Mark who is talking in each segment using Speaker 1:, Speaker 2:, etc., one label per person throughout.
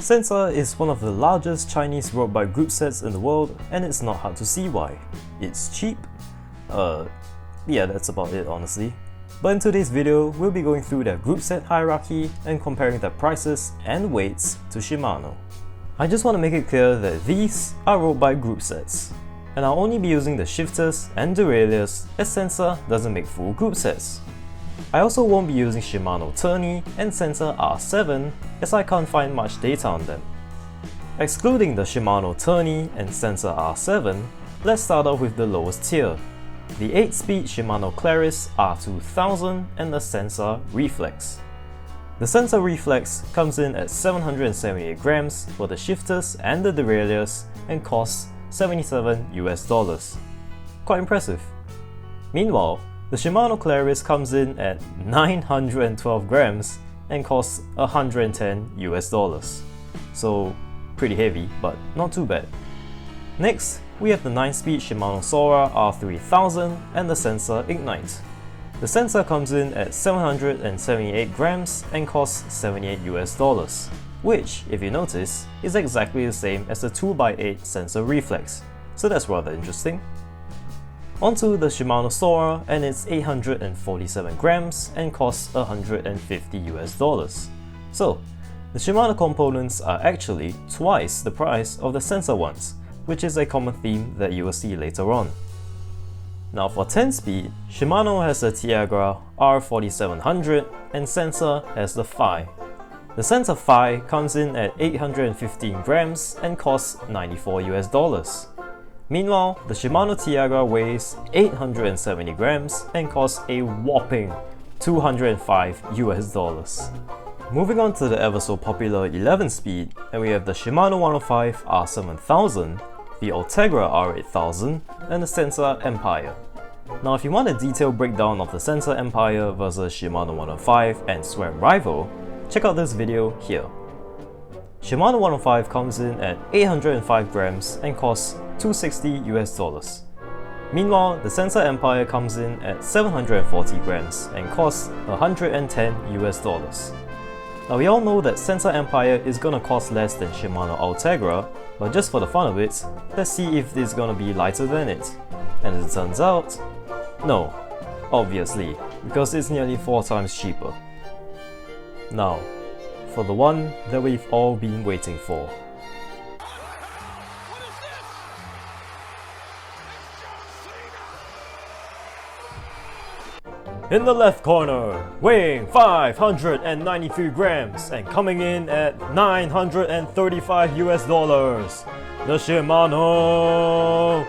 Speaker 1: Sensah is one of the largest Chinese road bike group sets in the world, and it's not hard to see why. It's cheap. Yeah, that's about it honestly. But in today's video, we'll be going through their group set hierarchy and comparing their prices and weights to Shimano. I just want to make it clear that these are road bike group sets, and I'll only be using the shifters and derailleurs as Sensah doesn't make full group sets. I also won't be using Shimano Tourney and Sensah R7 as I can't find much data on them. Excluding the Shimano Tourney and Sensah R7, let's start off with the lowest tier, the 8-speed Shimano Claris R2000 and the Sensah Reflex. The Sensah Reflex comes in at 778 grams for the shifters and the derailleurs and costs $77 US. Quite impressive. Meanwhile, the Shimano Claris comes in at 912 grams and costs $110 US. So pretty heavy, but not too bad. Next, we have the 9-speed Shimano Sora R3000 and the Sensah Ignite. The Sensah comes in at 778 grams and costs $78 US, which, if you notice, is exactly the same as the 2x8 Sensah Reflex, so that's rather interesting. Onto the Shimano Sora, and it's 847 grams and costs $150 US. So, the Shimano components are actually twice the price of the Sensah ones, which is a common theme that you will see later on. Now for 10-speed, Shimano has the Tiagra R4700 and Sensah has the Phi. The Sensah Phi comes in at 815 grams and costs $94 US. Meanwhile, the Shimano Tiagra weighs 870 grams and costs a whopping $205 US. Moving on to the ever so popular 11-speed, and we have the Shimano 105 R7000, the Ultegra R8000, and the Sensah Empire. Now if you want a detailed breakdown of the Sensah Empire versus Shimano 105 and SRAM Rival, check out this video here. Shimano 105 comes in at 805 grams and costs $260 US. Meanwhile, the Sensah Empire comes in at 740 grams and costs $110 US. Now we all know that Sensah Empire is gonna cost less than Shimano Ultegra, but just for the fun of it, let's see if it's gonna be lighter than it. And as it turns out, no, obviously, because it's nearly 4 times cheaper. Now, for the one that we've all been waiting for. In the left corner, weighing 593 grams and coming in at $935 US, the Shimano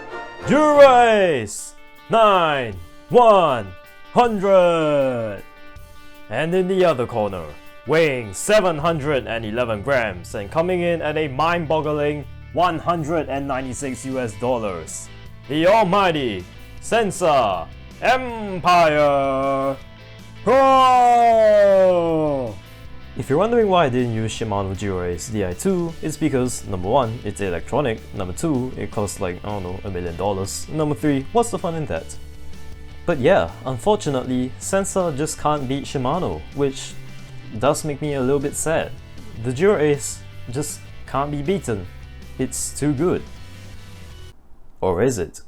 Speaker 1: Dura-Ace 9100. And in the other corner, weighing 711 grams and coming in at a mind-boggling $196 US, the almighty Sensah Empire Pro! If you're wondering why I didn't use Shimano Dura-Ace Di2, it's because number 1, it's electronic, number 2, it costs like, I don't know, $1 million, number 3, what's the fun in that? But yeah, unfortunately, Sensah just can't beat Shimano, which does make me a little bit sad. The Dura-Ace just can't be beaten. It's too good. Or is it?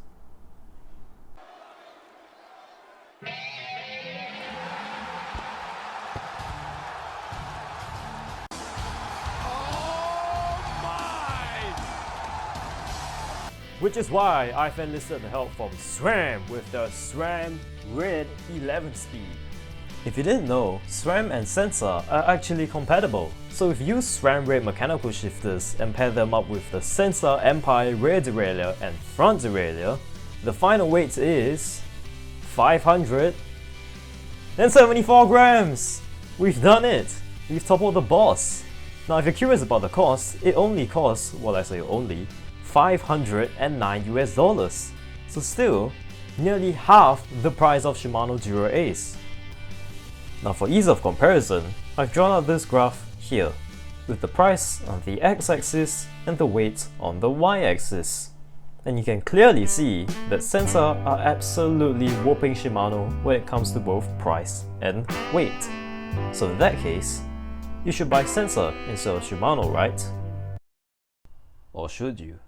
Speaker 1: Which is why I've enlisted the help from SRAM with the SRAM Red 11-speed. If you didn't know, SRAM and Sensah are actually compatible, so if you use SRAM Red mechanical shifters and pair them up with the Sensah Empire rear derailleur and front derailleur, the final weight is 574 grams! We've done it! We've toppled the boss! Now if you're curious about the cost, it only costs, well I say only, $509 US, so still nearly half the price of Shimano Dura-Ace. Now for ease of comparison, I've drawn out this graph here, with the price on the x-axis and the weight on the y-axis. And you can clearly see that Sensah are absolutely whooping Shimano when it comes to both price and weight. So in that case, you should buy Sensah instead of Shimano, right? Or should you?